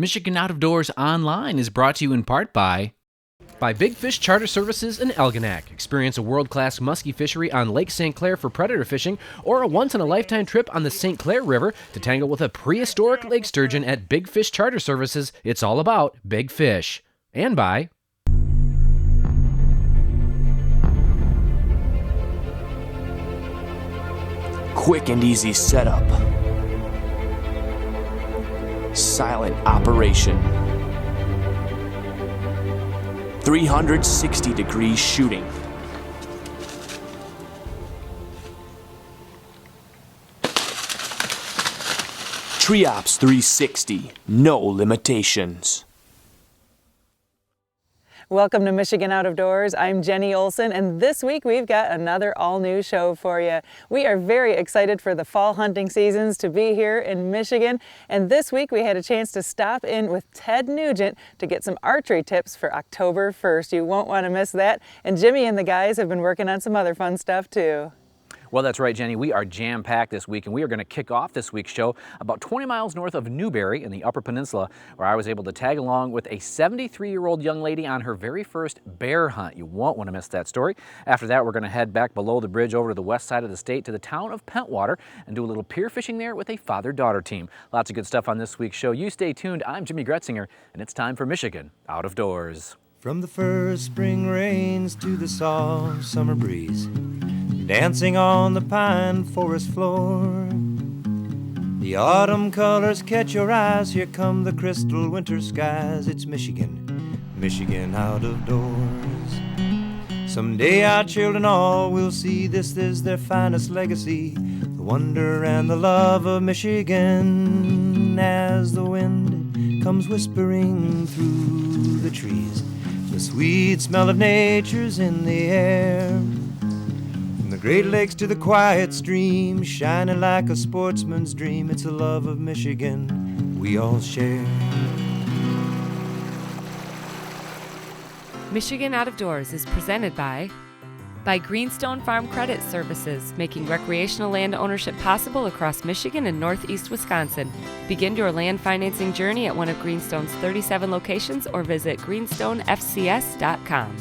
Michigan Out of Doors Online is brought to you in part by Big Fish Charter Services in Elginak. Experience a world-class muskie fishery on Lake St. Clair for predator fishing or a once-in-a-lifetime trip on the St. Clair River to tangle with a prehistoric lake sturgeon at Big Fish Charter Services. It's all about big fish. And by quick and easy setup. Silent operation. 360-degree shooting. Triops 360. No limitations. Welcome to Michigan Out of Doors. I'm Jenny Olson, and this week we've got another all-new show for you. We are very excited for the fall hunting seasons to be here in Michigan, and this week we had a chance to stop in with Ted Nugent to get some archery tips for October 1st. You won't want to miss that, and Jimmy and the guys have been working on some other fun stuff too. Well, that's right, Jenny. We are jam-packed this week, and we are going to kick off this week's show about 20 miles north of Newberry in the Upper Peninsula, where I was able to tag along with a 73-year-old young lady on her very first bear hunt. You won't want to miss that story. After that, we're going to head back below the bridge over to the west side of the state to the town of Pentwater and do a little pier fishing there with a father-daughter team. Lots of good stuff on this week's show. You stay tuned. I'm Jimmy Gretzinger, and it's time for Michigan Out of Doors. From the first spring rains to the soft summer breeze, dancing on the pine forest floor, the autumn colors catch your eyes. Here come the crystal winter skies. It's Michigan, Michigan out of doors. Someday our children all will see this is their finest legacy, the wonder and the love of Michigan. As the wind comes whispering through the trees, the sweet smell of nature's in the air. From the Great Lakes to the quiet stream, shining like a sportsman's dream, it's the love of Michigan we all share. Michigan Out of Doors is presented by Greenstone Farm Credit Services, making recreational land ownership possible across Michigan and northeast Wisconsin. Begin your land financing journey at one of Greenstone's 37 locations or visit greenstonefcs.com.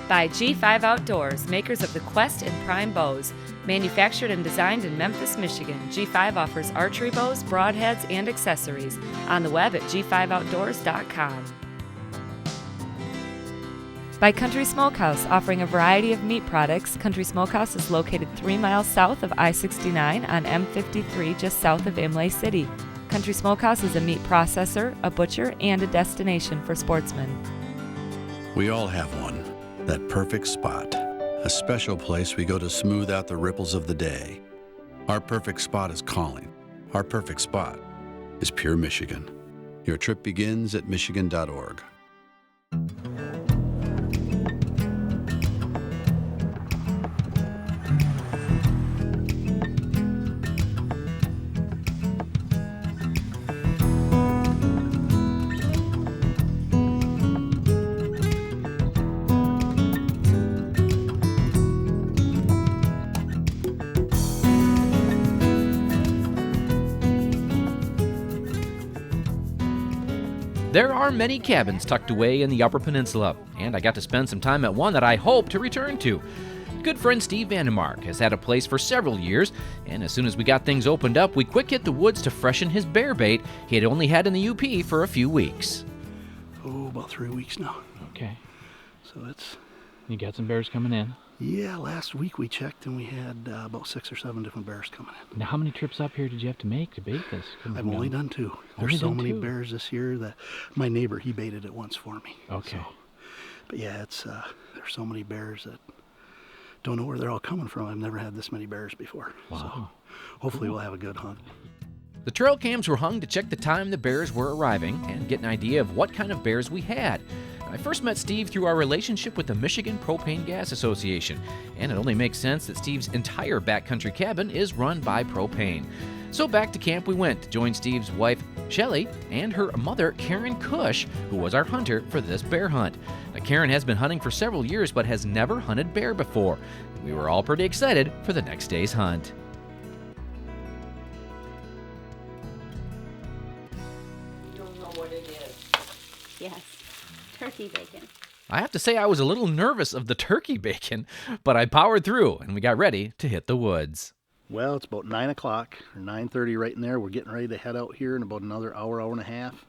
By G5 Outdoors, makers of the Quest and Prime bows. Manufactured and designed in Memphis, Michigan, G5 offers archery bows, broadheads, and accessories. On the web at g5outdoors.com. By Country Smokehouse, offering a variety of meat products. Country Smokehouse is located 3 miles south of I-69 on M53, just south of Imlay City. Country Smokehouse is a meat processor, a butcher, and a destination for sportsmen. We all have one, that perfect spot, a special place we go to smooth out the ripples of the day. Our perfect spot is calling. Our perfect spot is Pure Michigan. Your trip begins at michigan.org. There are many cabins tucked away in the Upper Peninsula, and I got to spend some time at one that I hope to return to. Good friend Steve Vandemark has had a place for several years, and as soon as we got things opened up, we quick hit the woods to freshen his bear bait he had only had in the UP for a few weeks. Oh, about 3 weeks now. Okay. So it's... You got some bears coming in? Yeah, last week we checked and we had about 6 or 7 different bears coming in. Now, how many trips up here did you have to make to bait this? I've only done 2. There's so many bears this year that my neighbor, he baited it once for me. Okay. So, but yeah, it's there's so many bears that don't know where they're all coming from. I've never had this many bears before. Wow. So hopefully we'll have a good hunt. The trail cams were hung to check the time the bears were arriving and get an idea of what kind of bears we had. I first met Steve through our relationship with the Michigan Propane Gas Association, and it only makes sense that Steve's entire backcountry cabin is run by propane. So back to camp we went to join Steve's wife, Shelley, and her mother, Karen Cush, who was our hunter for this bear hunt. Now, Karen has been hunting for several years but has never hunted bear before. We were all pretty excited for the next day's hunt. what it is. Yes, turkey bacon. I have to say I was a little nervous of the turkey bacon, but I powered through and we got ready to hit the woods. Well, it's about 9 o'clock or 9:30 right in there. We're getting ready to head out here in about another hour, hour and a half.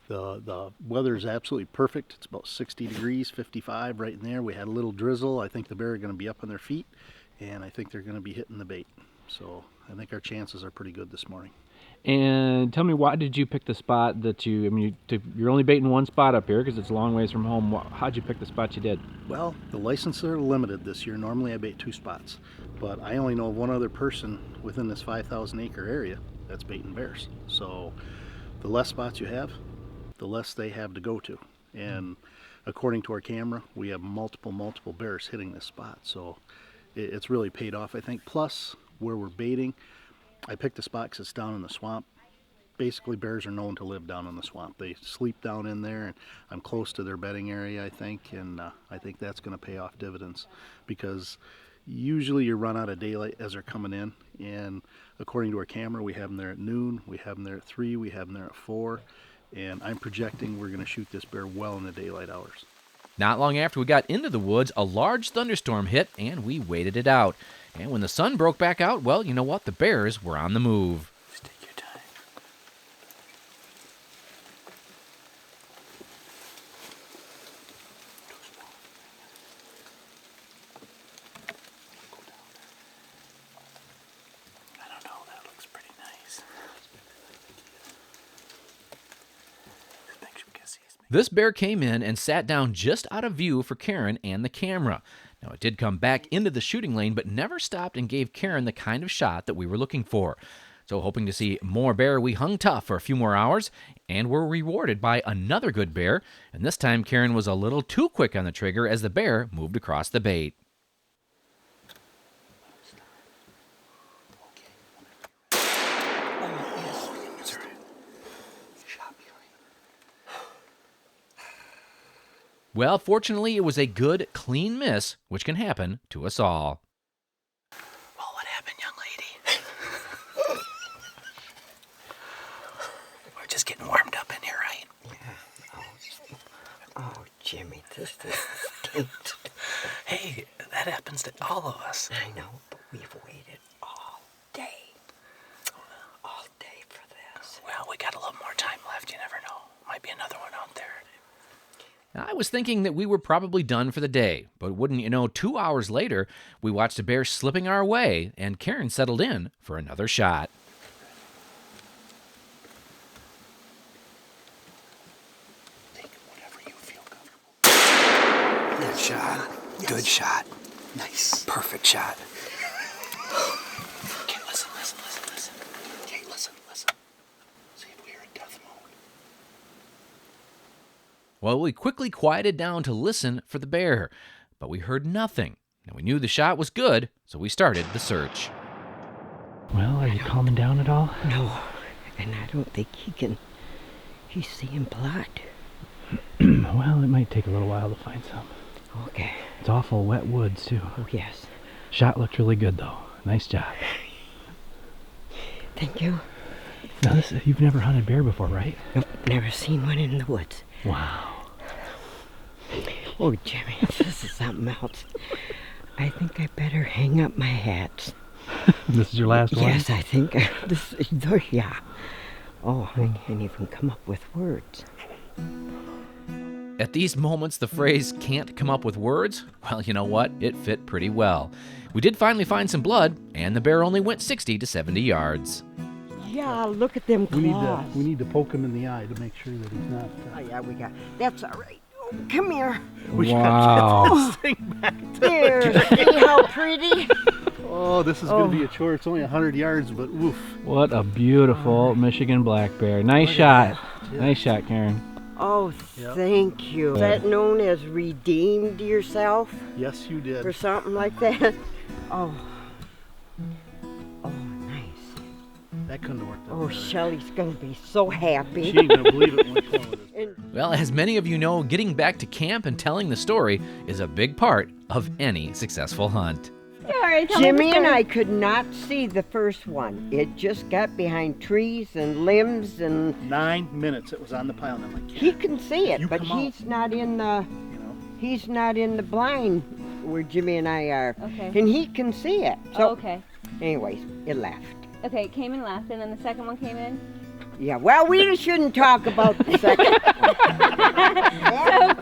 The weather is absolutely perfect. It's about 60 degrees, 55 right in there. We had a little drizzle. I think the bear are going to be up on their feet, and I think they're going to be hitting the bait. So I think our chances are pretty good this morning. And tell me, why did you pick the spot that you're only baiting one spot up here because it's a long ways from home. How'd you pick the spot you did? Well, the licenses are limited this year. Normally I bait 2 spots, but I only know of one other person within this 5,000 acre area that's baiting bears. So the less spots you have, the less they have to go to. And according to our camera, we have multiple bears hitting this spot. So it's really paid off, I think. Plus, where we're baiting, I picked a spot because it's down in the swamp. Basically, bears are known to live down in the swamp. They sleep down in there, and I'm close to their bedding area, I think, and I think that's going to pay off dividends, because usually you run out of daylight as they're coming in, and according to our camera, we have them there at noon, we have them there at 3, we have them there at 4, and I'm projecting we're going to shoot this bear well in the daylight hours. Not long after we got into the woods, a large thunderstorm hit and we waited it out. And when the sun broke back out, well, you know what? The bears were on the move. Just take your time. I don't know, that looks pretty nice. This bear came in and sat down just out of view for Karen and the camera. Now, it did come back into the shooting lane, but never stopped and gave Karen the kind of shot that we were looking for. So hoping to see more bear, we hung tough for a few more hours and were rewarded by another good bear. And this time, Karen was a little too quick on the trigger as the bear moved across the bait. Well, fortunately, it was a good, clean miss, which can happen to us all. Well, what happened, young lady? We're just getting warmed up in here, right? Yeah. Oh, Jimmy, this stinks. Hey, that happens to all of us. I know, but we've waited all day for this. Well, we got a little more time left. You never know. Might be another one out there. I was thinking that we were probably done for the day, but wouldn't you know, 2 hours later, we watched a bear slipping our way, and Karen settled in for another shot. Take whatever you feel comfortable. Good shot. Yes. Good shot. Nice. Perfect shot. Okay, listen. Okay, listen. See if we hear a death moan. Well, we quickly quieted down to listen for the bear, but we heard nothing. And we knew the shot was good, so we started the search. Well, are you calming down at all? No, and I don't think he's seeing blood. Well, it might take a little while to find some. Okay. It's awful wet woods, too. Oh, yes. Shot looked really good, though. Nice job. Thank you. Now, you've never hunted bear before, right? Nope, never seen one in the woods. Wow. Oh, Jimmy, this is something else. I think I better hang up my hats. This is your last one? Yes, I think this is, yeah. Oh, I can't even come up with words. At these moments, the phrase "can't come up with words," well, you know what? It fit pretty well. We did finally find some blood, and the bear only went 60 to 70 yards. Yeah, look at them claws. We need to poke him in the eye to make sure that he's not... Oh, yeah, we got... That's all right. Oh, come here. We Wow. gotta get this thing back to There, see how pretty? Oh, this is going to be a chore. It's only 100 yards, but woof. What a beautiful Michigan black bear. Nice shot. Nice shot, Karen. Oh, Yep. thank you. Is that known as redeemed yourself Yes, you did. or something like that? Oh. Oh, nice. That couldn't have worked out Oh, better. Shelly's going to be so happy. She ain't going to believe it when we tell her this. And Well, as many of you know, getting back to camp and telling the story is a big part of any successful hunt. Jimmy and I could not see the first one. It just got behind trees and limbs and 9 minutes it was on the pile, and I'm like, he can see it, but come he's not in the he's not in the blind where Jimmy and I are. Okay. And he can see it. So okay. anyways, it left. Okay, it came and left, and then the second one came in. Yeah, well, we shouldn't talk about the second one.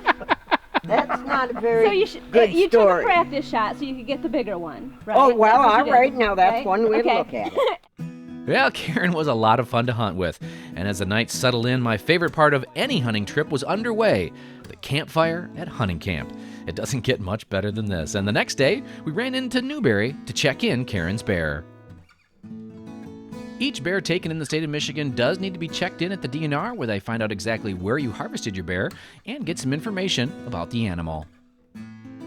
That's not a very good you story. took a practice shot so you could get the bigger one, right? Oh, well, That's what all you right. did, Now that's right? one way Okay. to look at it. Well, Karen was a lot of fun to hunt with, and as the night settled in, my favorite part of any hunting trip was underway, the campfire at hunting camp. It doesn't get much better than this, and the next day, we ran into Newberry to check in Karen's bear. Each bear taken in the state of Michigan does need to be checked in at the DNR, where they find out exactly where you harvested your bear and get some information about the animal.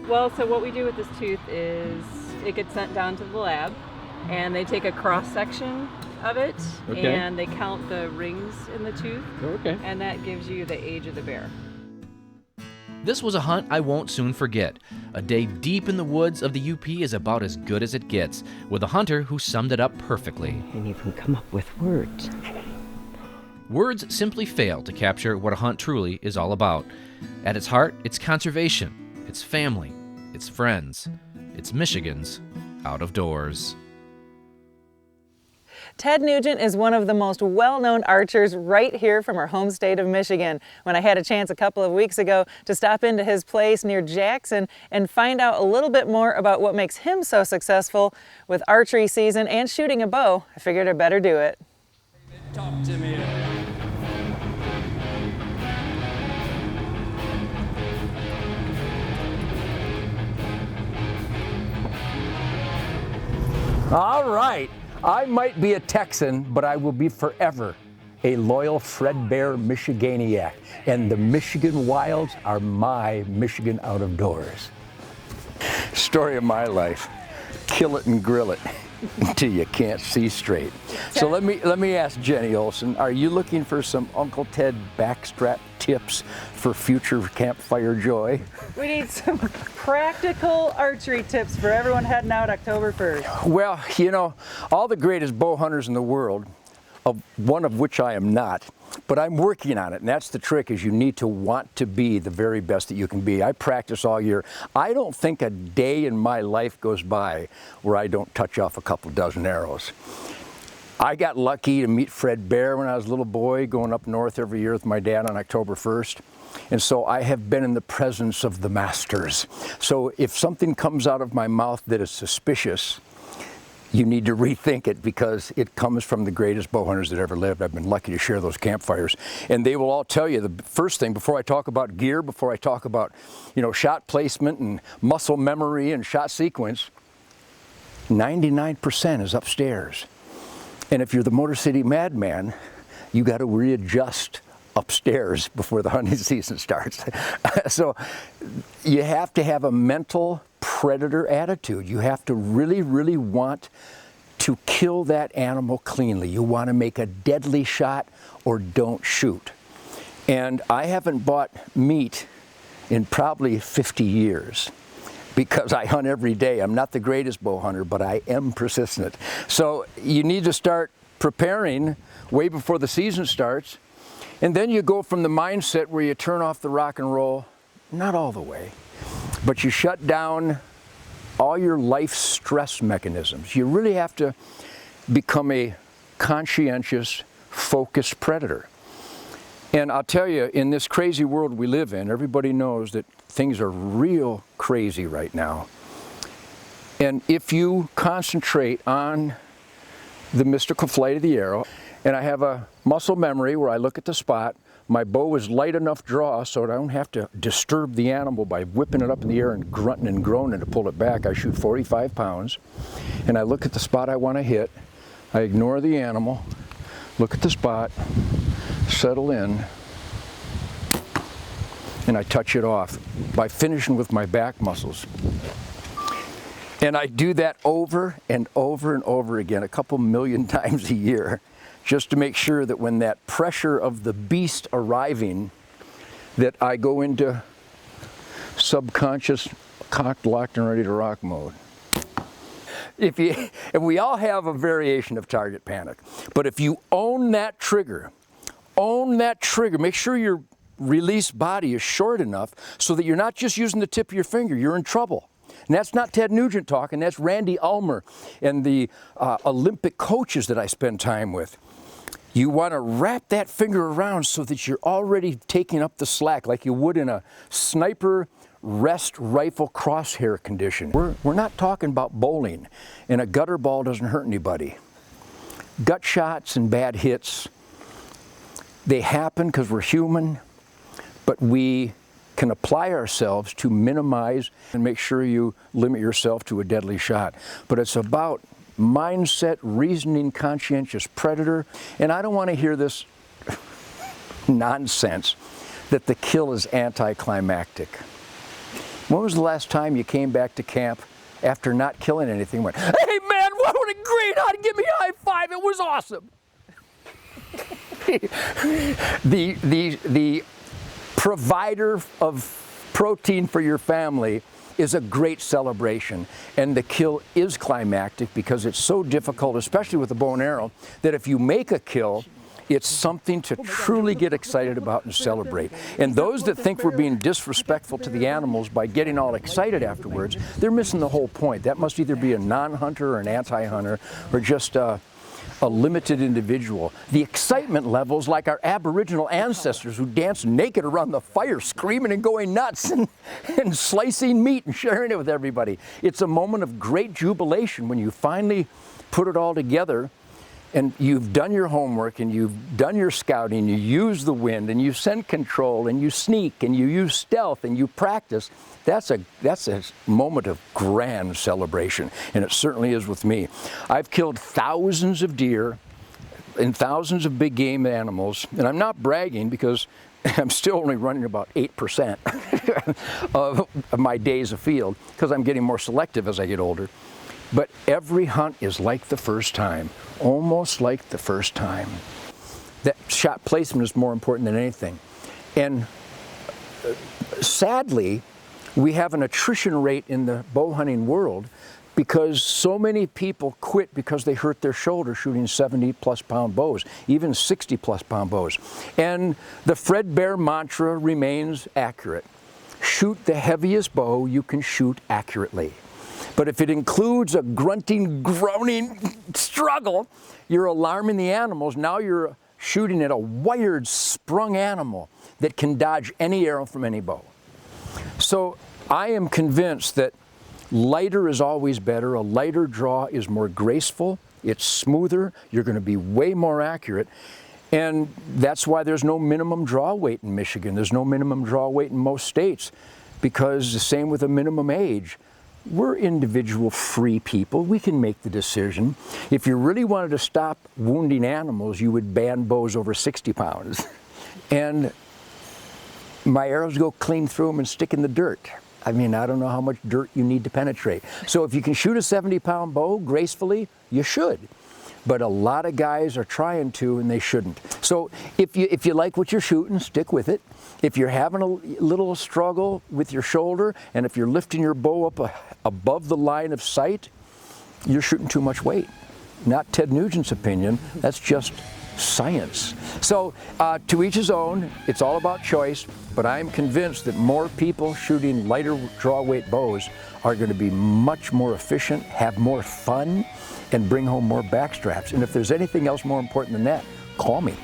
Well, so what we do with this tooth is it gets sent down to the lab, and they take a cross section of it, and they count the rings in the tooth, and that gives you the age of the bear. This was a hunt I won't soon forget. A day deep in the woods of the UP is about as good as it gets, with a hunter who summed it up perfectly. Can't even come up with words. Words simply fail to capture what a hunt truly is all about. At its heart, it's conservation, it's family, it's friends, it's Michigan's Out of Doors. Ted Nugent is one of the most well-known archers right here from our home state of Michigan. When I had a chance a couple of weeks ago to stop into his place near Jackson and find out a little bit more about what makes him so successful with archery season and shooting a bow, I figured I'd better do it. Talk to me. All right. I might be a Texan, but I will be forever a loyal Fred Bear Michiganiac. And the Michigan wilds are my Michigan Out of Doors. Story of my life. Kill it and grill it until you can't see straight. So let me ask Jenny Olson, are you looking for some Uncle Ted backstrap tips for future campfire joy? We need some practical archery tips for everyone heading out October 1st. Well, you know, all the greatest bow hunters in the world, one of which I am not, but I'm working on it, and that's the trick, is you need to want to be the very best that you can be. I practice all year. I don't think a day in my life goes by where I don't touch off a couple dozen arrows. I got lucky to meet Fred Bear when I was a little boy, going up north every year with my dad on October 1st. And so I have been in the presence of the masters. So if something comes out of my mouth that is suspicious, you need to rethink it, because it comes from the greatest bow hunters that ever lived. I've been lucky to share those campfires. And they will all tell you, the first thing, before I talk about gear, before I talk about, you know, shot placement and muscle memory and shot sequence, 99% is upstairs. And if you're the Motor City Madman, you got to readjust upstairs before the hunting season starts. So you have to have a mental predator attitude. You have to really, really want to kill that animal cleanly. You want to make a deadly shot or don't shoot. And I haven't bought meat in probably 50 years. Because I hunt every day. I'm not the greatest bow hunter, but I am persistent. So you need to start preparing way before the season starts. And then you go from the mindset where you turn off the rock and roll, not all the way, but you shut down all your life stress mechanisms. You really have to become a conscientious, focused predator. And I'll tell you, in this crazy world we live in, everybody knows that things are real crazy right now. And if you concentrate on the mystical flight of the arrow, and I have a muscle memory where I look at the spot, my bow is light enough draw so I don't have to disturb the animal by whipping it up in the air and grunting and groaning to pull it back. I shoot 45 pounds, and I look at the spot I want to hit. I ignore the animal, look at the spot, settle in, and I touch it off by finishing with my back muscles. And I do that over and over and over again, a couple million times a year, just to make sure that when that pressure of the beast arriving, that I go into subconscious, cocked, locked, and ready to rock mode. and we all have a variation of target panic, but if you own that trigger, make sure your release body is short enough so that you're not just using the tip of your finger, you're in trouble. And that's not Ted Nugent talking, that's Randy Ulmer and the Olympic coaches that I spend time with. You want to wrap that finger around so that you're already taking up the slack like you would in a sniper rest rifle crosshair condition. We're not talking about bowling, and a gutter ball doesn't hurt anybody. Gut shots and bad hits, they happen because we're human, but we can apply ourselves to minimize and make sure you limit yourself to a deadly shot. But it's about mindset, reasoning, conscientious predator, and I don't want to hear this nonsense that the kill is anticlimactic. When was the last time you came back to camp after not killing anything and went, "Hey man, what a great hunt, give me a high five, it was awesome"? The provider of protein for your family is a great celebration, and the kill is climactic because it's so difficult, especially with the bow and arrow, that if you make a kill, it's something to truly get excited about and celebrate. And those that think we're being disrespectful to the animals by getting all excited afterwards, they're missing the whole point. That must either be a non-hunter or an anti-hunter or just a limited individual. The excitement levels, like our Aboriginal ancestors who danced naked around the fire, screaming and going nuts and slicing meat and sharing it with everybody. It's a moment of great jubilation when you finally put it all together and you've done your homework and you've done your scouting, you use the wind and you scent control and you sneak and you use stealth and you practice. That's a moment of grand celebration, and it certainly is with me. I've killed thousands of deer and thousands of big game animals, and I'm not bragging because I'm still only running about 8% of my days of field because I'm getting more selective as I get older. But every hunt is like the first time, almost like the first time. That shot placement is more important than anything. And sadly, we have an attrition rate in the bow hunting world because so many people quit because they hurt their shoulder shooting 70-plus pound bows, even 60-plus pound bows. And the Fred Bear mantra remains accurate. Shoot the heaviest bow you can shoot accurately. But if it includes a grunting, groaning struggle, you're alarming the animals. Now you're shooting at a wired, sprung animal that can dodge any arrow from any bow. So I am convinced that lighter is always better. A lighter draw is more graceful, it's smoother, you're going to be way more accurate. And that's why there's no minimum draw weight in Michigan. There's no minimum draw weight in most states, because the same with a minimum age. We're individual free people. We can make the decision. If you really wanted to stop wounding animals, you would ban bows over 60 pounds. And my arrows go clean through them and stick in the dirt. I mean, I don't know how much dirt you need to penetrate. So if you can shoot a 70-pound bow gracefully, you should. But a lot of guys are trying to, and they shouldn't. So if you like what you're shooting, stick with it. If you're having a little struggle with your shoulder, and if you're lifting your bow up above the line of sight, you're shooting too much weight. Not Ted Nugent's opinion, that's just science. So to each his own, it's all about choice, but I'm convinced that more people shooting lighter draw weight bows are going to be much more efficient, have more fun, and bring home more backstraps. And if there's anything else more important than that, call me.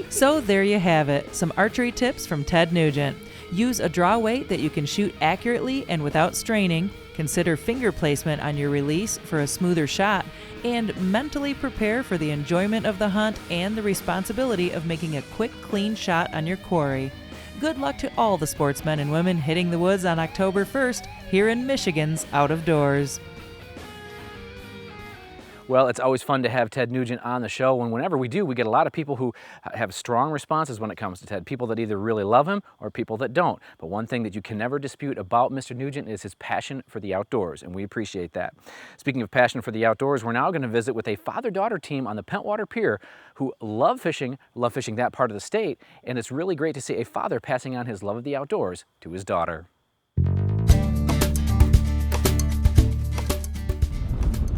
So there you have it, some archery tips from Ted Nugent. Use a draw weight that you can shoot accurately and without straining. Consider finger placement on your release for a smoother shot, and mentally prepare for the enjoyment of the hunt and the responsibility of making a quick, clean shot on your quarry. Good luck to all the sportsmen and women hitting the woods on October 1st here in Michigan's Out of Doors. Well, it's always fun to have Ted Nugent on the show, and whenever we do, we get a lot of people who have strong responses when it comes to Ted. People that either really love him or people that don't. But one thing that you can never dispute about Mr. Nugent is his passion for the outdoors, and we appreciate that. Speaking of passion for the outdoors, we're now going to visit with a father-daughter team on the Pentwater Pier who love fishing that part of the state, and it's really great to see a father passing on his love of the outdoors to his daughter.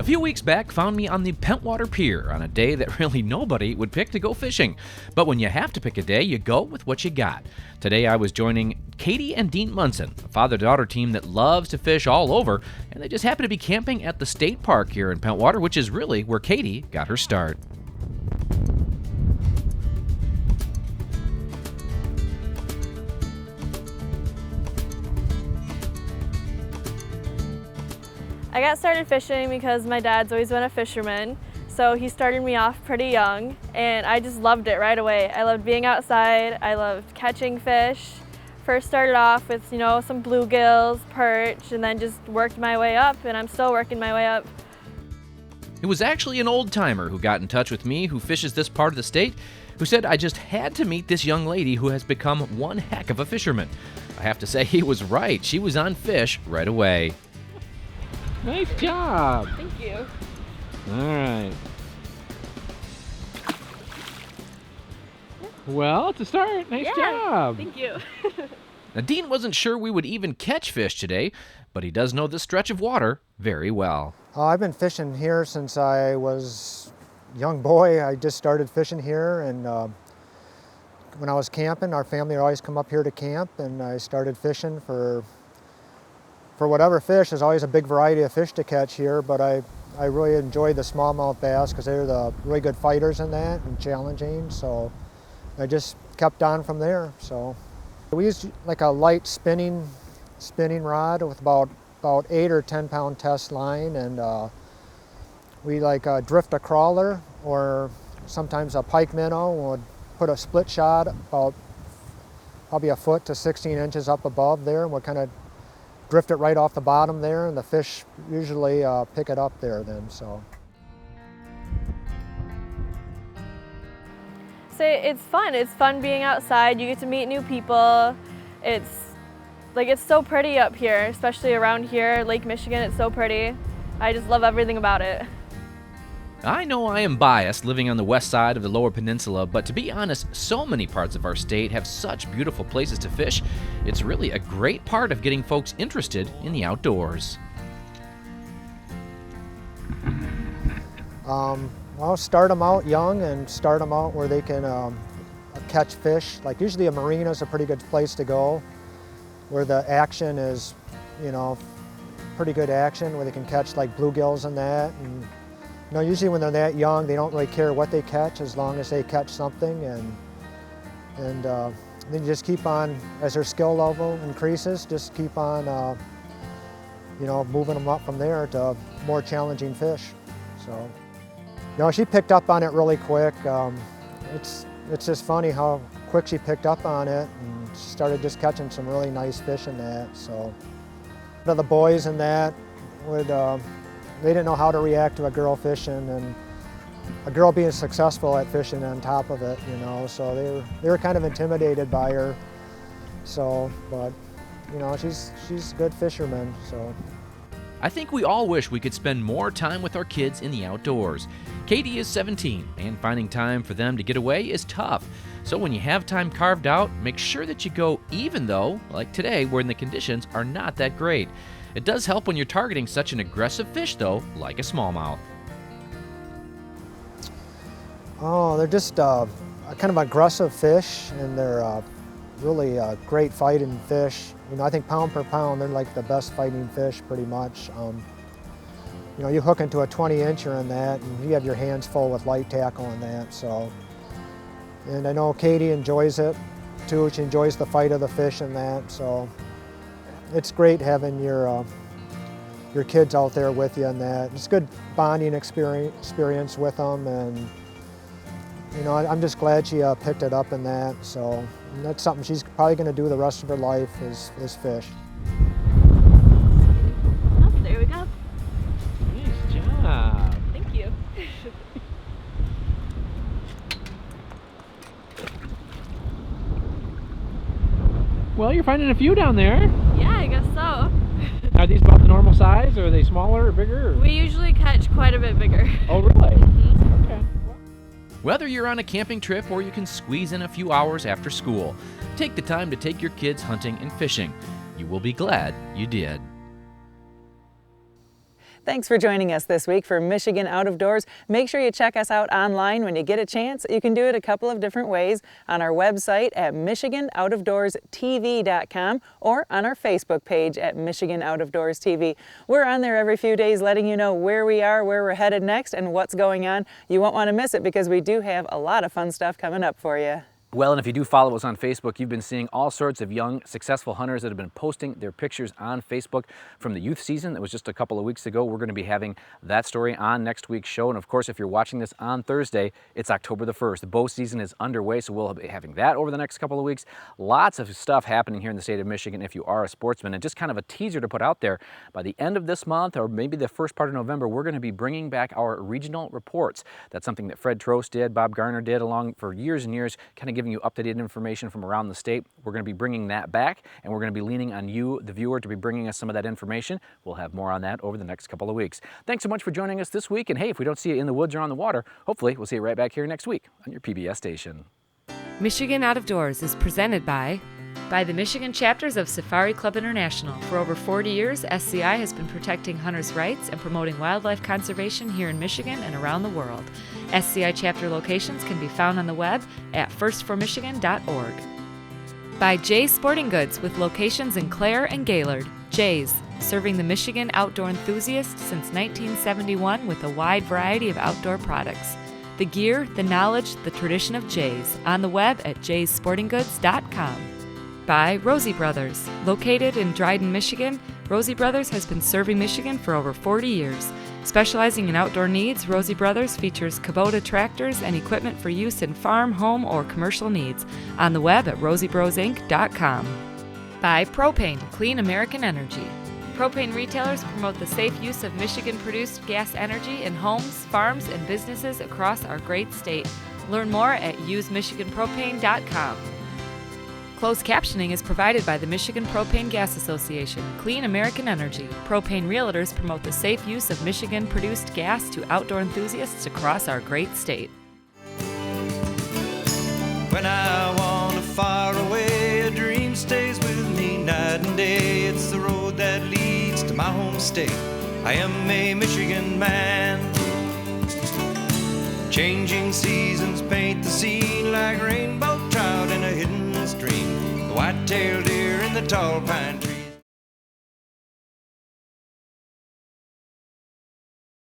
few weeks back found me on the Pentwater pier on a day that really nobody would pick to go fishing. But when you have to pick a day, you go with what you got. Today I was joining Katie and Dean Munson, a father-daughter team that loves to fish all over, and they just happen to be camping at the state park here in Pentwater, which is really where Katie got her start. I got started fishing because my dad's always been a fisherman, so he started me off pretty young, and I just loved it right away. I loved being outside, I loved catching fish. First started off with, some bluegills, perch, and then just worked my way up, and I'm still working my way up. It was actually an old-timer who got in touch with me who fishes this part of the state, who said I just had to meet this young lady who has become one heck of a fisherman. I have to say he was right. She was on fish right away. Nice job. Thank you. All right. Well, to start, nice job. Thank you. Now, Dean wasn't sure we would even catch fish today, but he does know this stretch of water very well. I've been fishing here since I was a young boy. I just started fishing here, and when I was camping, our family would always come up here to camp, and I started fishing for whatever fish. There's always a big variety of fish to catch here, but I really enjoy the smallmouth bass because they're the really good fighters in that and challenging, so I just kept on from there. So we used like a light spinning rod with about 8 or 10 pound test line, and we drift a crawler or sometimes a pike minnow. Would put a split shot about probably a foot to 16 inches up above there, and we'll kind of drift it right off the bottom there, and the fish usually pick it up there then. So it's fun. It's fun being outside. You get to meet new people. It's so pretty up here, especially around here, Lake Michigan. It's so pretty. I just love everything about it. I know I am biased living on the west side of the Lower Peninsula, but to be honest, so many parts of our state have such beautiful places to fish. It's really a great part of getting folks interested in the outdoors. Well, start them out young and start them out where they can catch fish. Like usually a marina is a pretty good place to go, where the action is, pretty good action, where they can catch like bluegills and that. And usually when they're that young, they don't really care what they catch as long as they catch something, and then you just keep on, as their skill level increases, just keep on, moving them up from there to more challenging fish. So, she picked up on it really quick. It's just funny how quick she picked up on it and started just catching some really nice fish in that. So, the boys in that would. They didn't know how to react to a girl fishing and a girl being successful at fishing on top of it, so they were kind of intimidated by her. So, but, she's a good fisherman, so. I think we all wish we could spend more time with our kids in the outdoors. Katie is 17, and finding time for them to get away is tough. So when you have time carved out, make sure that you go even though, like today, when the conditions are not that great. It does help when you're targeting such an aggressive fish, though, like a smallmouth. Oh, they're just a kind of aggressive fish, and they're really great fighting fish. I think pound per pound, they're like the best fighting fish pretty much. You hook into a 20-incher in that, and you have your hands full with light tackle in that. So, and I know Katie enjoys it too. She enjoys the fight of the fish in that. So. It's great having your kids out there with you in that. It's a good bonding experience with them, and I'm just glad she picked it up in that. So that's something she's probably going to do the rest of her life is fish. Oh, there we go. Nice job. Thank you. Well, you're finding a few down there. Yeah, I guess so. Are these about the normal size, or are they smaller or bigger? We usually catch quite a bit bigger. Oh, really? Mm-hmm. Okay. Whether you're on a camping trip or you can squeeze in a few hours after school, take the time to take your kids hunting and fishing. You will be glad you did. Thanks for joining us this week for Michigan Out of Doors. Make sure you check us out online when you get a chance. You can do it a couple of different ways on our website at michiganoutofdoorstv.com or on our Facebook page at Michigan Out of Doors TV. We're on there every few days letting you know where we are, where we're headed next, and what's going on. You won't want to miss it because we do have a lot of fun stuff coming up for you. Well, and if you do follow us on Facebook, you've been seeing all sorts of young, successful hunters that have been posting their pictures on Facebook from the youth season that was just a couple of weeks ago. We're going to be having that story on next week's show. And of course, if you're watching this on Thursday, it's October the 1st. The bow season is underway, so we'll be having that over the next couple of weeks. Lots of stuff happening here in the state of Michigan if you are a sportsman. And just kind of a teaser to put out there, by the end of this month or maybe the first part of November, we're going to be bringing back our regional reports. That's something that Fred Trost did, Bob Garner did along for years and years, kind of giving you up-to-date information from around the state. We're going to be bringing that back, and we're going to be leaning on you, the viewer, to be bringing us some of that information. We'll have more on that over the next couple of weeks. Thanks so much for joining us this week, and hey, if we don't see you in the woods or on the water, hopefully we'll see you right back here next week on your PBS station. Michigan Out of Doors is presented by the Michigan chapters of Safari Club International. For over 40 years, SCI has been protecting hunters' rights and promoting wildlife conservation here in Michigan and around the world. SCI chapter locations can be found on the web at firstformichigan.org. By Jay's Sporting Goods, with locations in Clare and Gaylord. Jay's, serving the Michigan outdoor enthusiast since 1971 with a wide variety of outdoor products. The gear, the knowledge, the tradition of Jay's, on the web at jayssportinggoods.com. By Rosie Brothers. Located in Dryden, Michigan, Rosie Brothers has been serving Michigan for over 40 years. Specializing in outdoor needs, Rosie Brothers features Kubota tractors and equipment for use in farm, home, or commercial needs. On the web at rosiebrosinc.com. By Propane, Clean American Energy. Propane retailers promote the safe use of Michigan-produced gas energy in homes, farms, and businesses across our great state. Learn more at usemichiganpropane.com. Closed captioning is provided by the Michigan Propane Gas Association, Clean American Energy. Propane realtors promote the safe use of Michigan-produced gas to outdoor enthusiasts across our great state. When I wander far away, a dream stays with me night and day. It's the road that leads to my home state. I am a Michigan man. Changing seasons paint the scene like rainbow trout in a hidden stream. The white-tailed deer in the tall pine trees.